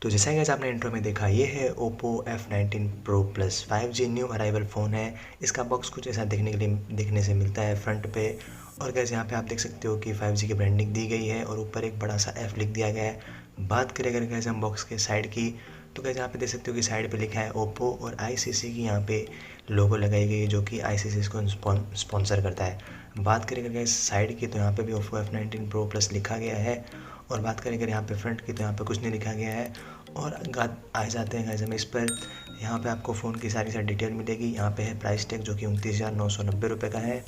तो जैसा कि आपने इंट्रो में देखा, ये है Oppo F19 Pro Plus 5G new arrival phone है। इसका बॉक्स कुछ ऐसा देखने से मिलता है फ्रंट पे। और गैस यहाँ पे आप देख सकते हो कि 5G की ब्रांडिंग दी गई है और ऊपर एक बड़ा सा F लिख दिया गया है। बात करें अगर गैस हम बॉक्स के साइड की, तो गैस यहाँ पे देख सकते हो कि साइड पे लिखा है Oppo और ICC की यहाँ पे लोगो लगाई गई है, जो कि ICC इसको स्पॉन्सर करता है। बात करें अगर गैस साइड की, तो यहाँ पे भी Oppo F19 Pro Plus लिखा गया है। और बात करें अगर यहाँ पे फ्रंट की, तो यहाँ पे कुछ नहीं लिखा गया है। और आ जाते हैं गाइस हम इस पर। यहाँ पे आपको फ़ोन की सारी डिटेल मिलेगी। यहाँ पे है प्राइस टैग, जो कि 29,990 रुपये का है।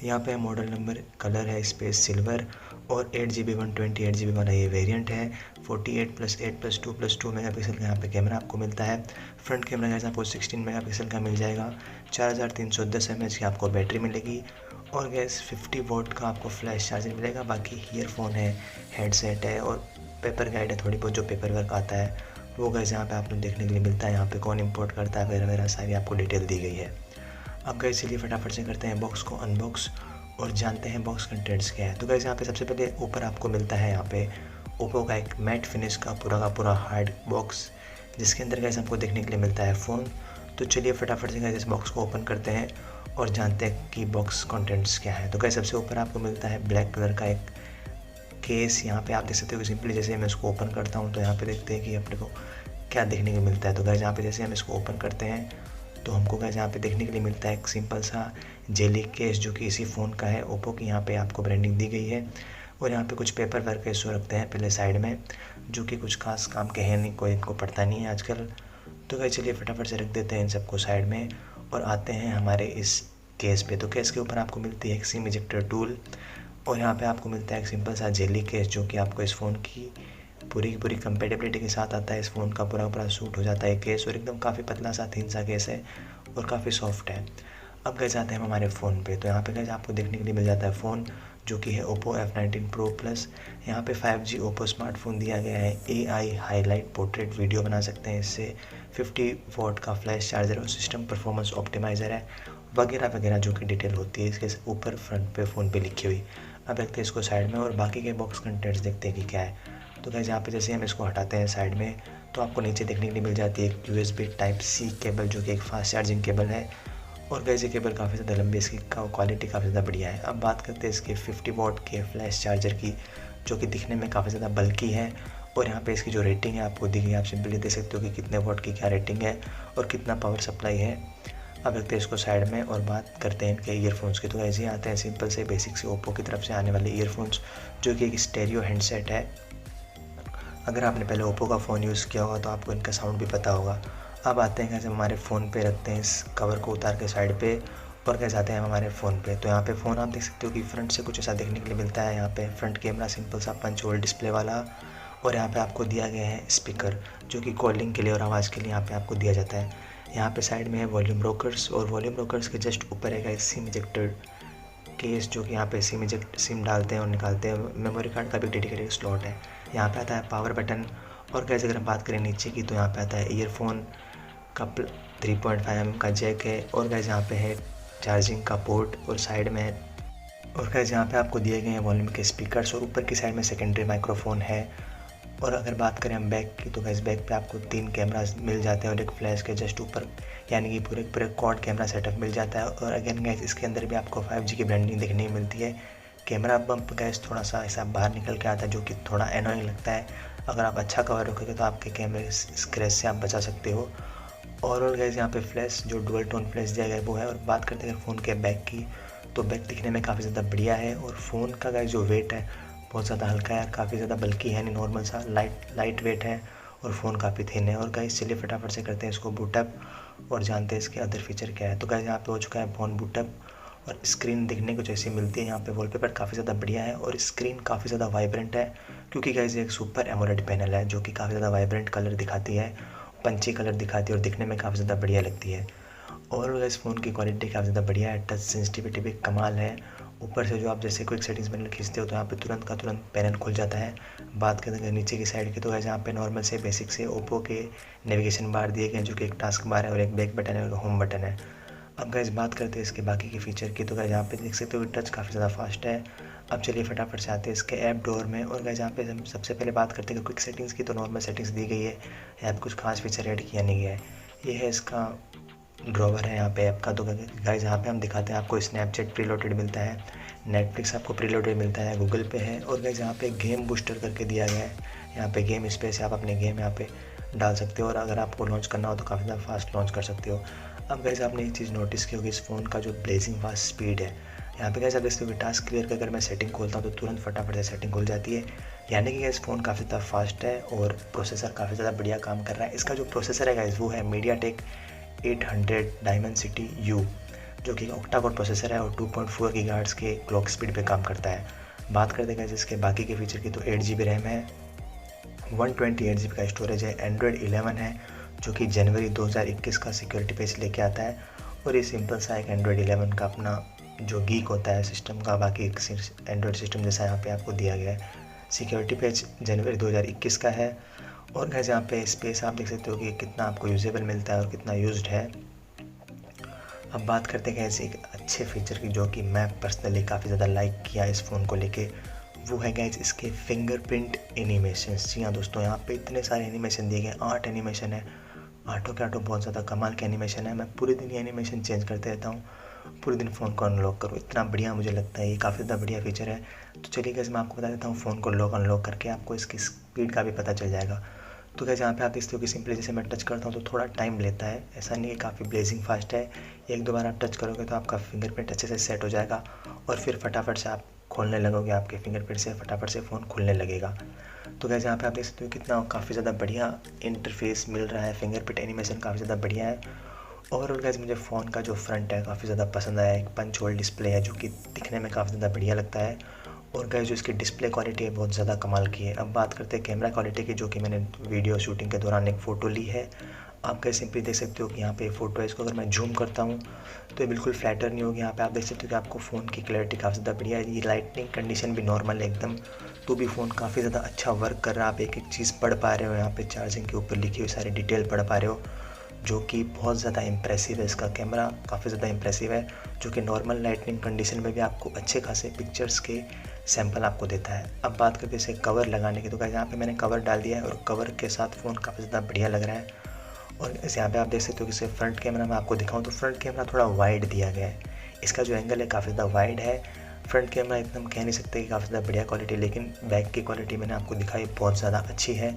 यहाँ पे मॉडल नंबर, कलर है स्पेस सिल्वर और 8GB 128GB वाला ये वेरिएंट है। 48+8+2+2 मेगापिक्सल का यहाँ पे कैमरा आपको मिलता है। फ्रंट कैमरा गाइस आपको 16 मेगापिक्सल का मिल जाएगा। 4310 mAh की आपको बैटरी मिलेगी और गैस 50 वोट का आपको फ्लैश चार्जर मिलेगा। बाकी ईयरफोन है, हेडसेट है और पेपर गाइड है, थोड़ी बहुत जो पेपर वर्क आता है वो गैस यहाँ पे आपको देखने के लिए मिलता है। यहाँ पे कौन इंपोर्ट करता है वगैरह वगैरह सारी आपको डिटेल दी गई है। अब गैस चलिए फटाफट से करते हैं बॉक्स को अनबॉक्स और जानते हैं बॉक्स कंटेंट्स क्या है। तो गैस यहाँ पे सबसे पहले ऊपर आपको मिलता है यहाँ पे ओप्पो का एक मैट फिनिश का पूरा हार्ड बॉक्स, जिसके अंदर गैस आपको देखने के लिए मिलता है फ़ोन। तो चलिए फटाफट से गैस इस बॉक्स को ओपन करते हैं और जानते हैं कि बॉक्स कंटेंट्स क्या है। तो गैस सबसे ऊपर आपको मिलता है ब्लैक कलर का एक केस। यहाँ पे आप देख सकते हो कि सिंपली जैसे मैं इसको ओपन करता हूँ तो यहाँ पे देखते हैं कि अपने को क्या देखने को मिलता है। तो गैस यहाँ पे जैसे हम इसको ओपन करते हैं तो हमको गैस यहाँ पे देखने के लिए मिलता है एक सिंपल सा जेली केस, जो कि इसी फ़ोन का है, ओप्पो की यहाँ पे आपको ब्रांडिंग दी गई है। और यहाँ पे कुछ पेपर वर्क शो रखते हैं पहले साइड में, जो कि कुछ खास काम के हैं नहीं, कोई इनको पढ़ता नहीं है आजकल। तो गैस चलिए फटाफट से रख देते हैं इन सबको साइड में और आते हैं हमारे इस केस पे। तो केस के ऊपर आपको मिलती है एक सिम इजेक्टर टूल और यहाँ पे आपको मिलता है एक सिंपल सा जेली केस, जो कि आपको इस फ़ोन की पूरी की पूरी कंपेटेबिलिटी के साथ आता है। इस फ़ोन का पूरा सूट हो जाता है केस और एकदम काफ़ी पतला सा थिन सा केस है और काफ़ी सॉफ्ट है। अब गए जाते हैं हम हमारे फ़ोन पे। तो यहाँ पे गए आपको देखने के लिए मिल जाता है फ़ोन, जो कि है Oppo F19 Pro Plus। यहाँ पे 5G Oppo स्मार्टफोन दिया गया है। AI हाईलाइट पोर्ट्रेट वीडियो बना सकते हैं इससे। 50 वॉट का फ्लैश चार्जर और सिस्टम परफॉर्मेंस ऑप्टिमाइज़र है वगैरह वगैरह, जो कि डिटेल होती है इसके ऊपर फ्रंट पे फ़ोन पे लिखी हुई। अब रखते हैं इसको साइड में और बाकी के बॉक्स कंटेंट्स देखते हैं कि क्या है। तो गाइस यहाँ पे जैसे हम इसको हटाते हैं साइड में, तो आपको नीचे देखने के लिए मिल जाती है एक USB Type-C केबल, जो कि एक फास्ट चार्जिंग केबल है। और गाइस ये केबल काफ़ी ज़्यादा लंबी, इसकी क्वालिटी काफ़ी ज़्यादा बढ़िया है। अब बात करते हैं इसके 50 वॉट के फ्लैश चार्जर की, जो कि दिखने में काफ़ी ज़्यादा बल्कि है। और यहाँ पे इसकी जो रेटिंग है आपको दी गई है, आप सिंपली देख सकते हो कि कितने वॉट की क्या रेटिंग है और कितना पावर सप्लाई है। अब रखते हैं इसको साइड में और बात करते हैं इनके ईयरफोन्स की। तो ऐसे आते हैं सिंपल से बेसिक से ओप्पो की तरफ से आने वाले ईयरफोन्स, जो कि एक स्टेरियो हैंडसेट है। अगर आपने पहले ओप्पो का फ़ोन यूज़ किया होगा तो आपको इनका साउंड भी पता होगा। अब आते हैं कैसे हमारे फ़ोन पे, रखते हैं इस कवर को उतार के साइड पे और कैसे आते हैं हमारे फ़ोन पे। तो यहाँ पे फ़ोन आप देख सकते हो कि फ्रंट से कुछ ऐसा देखने के लिए मिलता है। यहाँ पे फ्रंट कैमरा सिंपल सा पंच होल डिस्प्ले वाला और यहाँ पे आपको दिया गया है स्पीकर, जो कि कॉलिंग के लिए और आवाज़ के लिए यहाँ पे आपको दिया जाता है। यहाँ पे साइड में है वॉल्यूम रोकर्स और वॉल्यूम रोकर्स के जस्ट ऊपर है सिम इजेक्टर केस, जो कि यहाँ पे सिम डालते हैं और निकालते हैं। मेमोरी कार्ड का भी डेडिकेटेड स्लॉट है। यहाँ पे आता है पावर बटन और कैसे अगर हम बात करें नीचे की, तो यहाँ पे आता है ईयरफोन का 3.5 mm का जैक है और गैस यहाँ पे है चार्जिंग का पोर्ट और साइड में और गैस यहाँ पे आपको दिए गए हैं वॉल्यूम के स्पीकर्स और ऊपर की साइड में सेकेंडरी माइक्रोफोन है। और अगर बात करें हम बैक की, तो गैस बैक पे आपको 3 कैमरास मिल जाते हैं और एक फ्लैश के जस्ट ऊपर, यानी कि पूरे क्वाड कैमरा सेटअप मिल जाता है। और अगेन गैस इसके अंदर भी आपको 5G की ब्रांडिंग देखने को मिलती है। कैमरा बम्प गैस थोड़ा सा ऐसा बाहर निकल के आता है, जो कि थोड़ा एनोइंग लगता है। अगर आप अच्छा कवर रखोगे तो आपके कैमरे स्क्रैच से आप बचा सकते हो। और गैस यहाँ पे फ्लैश जो डुअल टोन फ्लैश दिया गया है वो है। और बात करते हैं फ़ोन के बैक की, तो बैक दिखने में काफ़ी ज़्यादा बढ़िया है और फ़ोन का गैस जो वेट है बहुत ज़्यादा हल्का है, काफ़ी ज़्यादा बल्कि है नहीं, नॉर्मल सा लाइट वेट है और फ़ोन काफ़ी थिन है। और गाइस चलिए फटाफट से करते हैं इसको बूटअप और जानते हैं इसके अदर फीचर क्या है। तो गाइस यहाँ पे हो चुका है फ़ोन बूटअप और स्क्रीन दिखने को जैसी मिलती है। यहाँ पे वॉलपेपर काफ़ी ज़्यादा बढ़िया है और स्क्रीन काफ़ी ज़्यादा वाइब्रेंट है, क्योंकि गाइस ये एक सुपर एमोलेड पैनल है, जो कि काफ़ी ज़्यादा वाइब्रेंट कलर दिखाती है, पंची कलर दिखाती है और दिखने में काफ़ी ज़्यादा बढ़िया लगती है। और इस फ़ोन की क्वालिटी काफ़ी ज़्यादा बढ़िया है, टच सेंसिटिविटी भी कमाल है। ऊपर से जो आप जैसे क्विक सेटिंग्स पैनल खींचते हो तो यहाँ पे तुरंत का तुरंत पैनल खुल जाता है। बात करें अगर नीचे की साइड की, तो यहाँ पे नॉर्मल से बेसिक से ओप्पो के नेविगेशन बार दिए गए हैं, जो कि एक टास्क बार है और एक बैक बटन है और होम बटन है। अब गाइस बात करते हैं इसके बाकी के फीचर की, तो गाइस यहाँ पे देख सकते हो कि टच काफ़ी ज़्यादा फास्ट है। अब चलिए फटाफट से आते हैं इसके ऐप डोर में। और गाइस यहाँ पे हम सबसे पहले बात करते हैं क्विक सेटिंग्स की। तो नॉर्मल सेटिंग्स दी गई है, ऐप कुछ खास फीचर ऐड किया नहीं गया है। ये है इसका ड्रॉवर है यहाँ पे ऐप का। तो गाइस यहाँ पे हम दिखाते हैं आपको स्नैपचैट प्रीलोडेड मिलता है, नेटफ्लिक्स आपको प्रीलोडेड मिलता है, गूगल पे है। और गाइस यहाँ पे गेम बूस्टर करके दिया गया है, यहाँ पे गेम स्पेस है, आप अपने गेम यहाँ पे डाल सकते हो और अगर आपको लॉन्च करना हो तो काफ़ी ज़्यादा फास्ट लॉन्च कर सकते हो। अब गाइस आपने एक चीज़ नोटिस की होगी, इस फ़ोन का जो ब्लेजिंग फास्ट स्पीड है। यहाँ पे गाइस आप देखते हो कि टास्क क्लियर कर अगर मैं सेटिंग खोलता हूँ तो तुरंत फटाफट से सेटिंग खुल जाती है। यानी कि गाइस फ़ोन काफ़ी ज़्यादा फास्ट है और प्रोसेसर काफ़ी ज़्यादा बढ़िया काम कर रहा है। इसका जो प्रोसेसर है गाइस वो है मीडियाटेक 800 डायमेंसिटी यू, जो कि ऑक्टा कोर प्रोसेसर है और 2.4 गीगाहर्ट्ज के क्लॉक स्पीड पे काम करता है। बात करते हैं गाइस इसके बाकी के फीचर की, तो 8 GB रैम है, 128 GB का स्टोरेज है, एंड्रॉयड 11 है जो कि जनवरी 2021 का सिक्योरिटी पैच लेके आता है। और ये सिंपल सा एक एंड्रॉयड 11 का अपना जो गीक होता है सिस्टम का, बाकी एंड्रॉयड सिस्टम जैसा यहाँ पे आपको दिया गया है। सिक्योरिटी पैच जनवरी 2021 का है। और गाइस यहाँ पे स्पेस आप देख सकते हो कि कितना आपको यूजेबल मिलता है और कितना यूज्ड है। अब बात करते हैं गाइस एक अच्छे फीचर की जो कि मैं पर्सनली काफ़ी ज़्यादा लाइक किया इस फ़ोन को लेके, वो है गाइस इसके फिंगरप्रिंट एनिमेशन। जी हाँ दोस्तों, यहाँ पे इतने सारे एनिमेशन दिए गए, 8 एनिमेशन है, आठों के आठों बहुत ज़्यादा कमाल के एनिमेशन है। मैं पूरे दिन ये एनिमेशन चेंज करते रहता हूँ, पूरे दिन फ़ोन को अनलॉक करूँ, इतना बढ़िया मुझे लगता है, ये काफ़ी ज़्यादा बढ़िया फीचर है। तो चलिए गाइस मैं आपको बता देता हूँ, फ़ोन को लॉक अनलॉक करके आपको इसकी स्पीड का भी पता चल जाएगा। तो गाइस यहाँ पे आप देखते हो कि सिंपली जैसे मैं टच करता हूँ तो थोड़ा टाइम लेता है, ऐसा नहीं है, काफ़ी ब्लेजिंग फास्ट है। एक दो बार आप टच करोगे तो आपका फिंगरप्रिंट अच्छे से सेट हो जाएगा और फिर फटाफट से आप खोलने लगोगे, आपके फिंगरप्रिंट से फटाफट से फ़ोन खुलने लगेगा। तो गाइस यहाँ पे आप देख सकते हो कितना काफ़ी ज़्यादा बढ़िया इंटरफेस मिल रहा है, फिंगरप्रिंट एनिमेशन काफ़ी ज़्यादा बढ़िया है। ओवरऑल गाइस मुझे फ़ोन का जो फ्रंट है काफ़ी ज़्यादा पसंद आया है, एक पंच होल डिस्प्ले है जो कि दिखने में काफ़ी ज़्यादा बढ़िया लगता है। और गाइस जो इसकी डिस्प्ले क्वालिटी है बहुत ज़्यादा कमाल की है। अब बात करते हैं कैमरा क्वालिटी की, जो कि मैंने वीडियो शूटिंग के दौरान एक फ़ोटो ली है। आप गाइस सिंपली देख सकते हो कि यहाँ पे फ़ोटो है, इसको अगर मैं जूम करता हूँ तो ये बिल्कुल फ्लैटर नहीं होगी। यहाँ पे आप देख सकते हो कि आपको फ़ोन की क्लैरिटी काफ़ी ज़्यादा बढ़िया है, ये लाइटनिंग कंडीशन भी नॉर्मल है एकदम, तो भी फ़ोन काफ़ी ज़्यादा अच्छा वर्क कर रहा है। आप एक एक चीज़ पढ़ पा रहे हो, यहाँ पे चार्जिंग के ऊपर लिखी हुई सारी डिटेल पढ़ पा रहे हो, जो कि बहुत ज़्यादा इंप्रेसिव है। इसका कैमरा काफ़ी ज़्यादा इंप्रेसिव है, जो कि नॉर्मल लाइटनिंग कंडीशन में भी आपको अच्छे खासे पिक्चर्स के सैंपल आपको देता है। अब बात करते हैं इसे कवर लगाने की, तो गाइस यहाँ पे मैंने कवर डाल दिया है और कवर के साथ फ़ोन काफ़ी ज़्यादा बढ़िया लग रहा है। और इस यहाँ पे आप देख सकते हो कि इसे फ्रंट कैमरा मैं आपको दिखाऊँ तो फ्रंट कैमरा थोड़ा वाइड दिया गया है, इसका जो एंगल है काफ़ी ज़्यादा वाइड है। फ्रंट कैमरा एकदम कह नहीं सकते कि काफ़ी ज़्यादा बढ़िया क्वालिटी, लेकिन बैक की क्वालिटी मैंने आपको दिखाई बहुत ज़्यादा अच्छी है।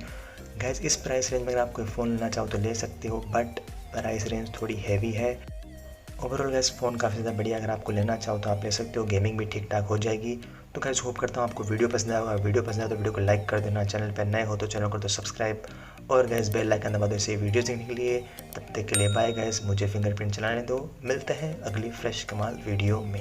गाइस इस प्राइस रेंज में अगर आप कोई फ़ोन लेना चाहो तो ले सकते हो, बट प्राइस रेंज थोड़ी हैवी है। ओवरऑल गैस फ़ोन काफ़ी ज़्यादा बढ़िया, अगर आपको लेना चाहो तो आप ले सकते हो, गेमिंग भी ठीक ठाक हो जाएगी। तो गैस होप करता हूँ आपको वीडियो पसंद आएगा, वीडियो पसंद आए तो वीडियो को लाइक कर देना, चैनल पर नए हो तो चैनल को तो सब्सक्राइब और गैस बेल आइकन दबा दो इसे वीडियो देखने के लिए। तब तक के लिए बाय गैस, मुझे फिंगरप्रिंट चलाने दो, मिलते हैं अगली फ्रेश कमाल वीडियो में।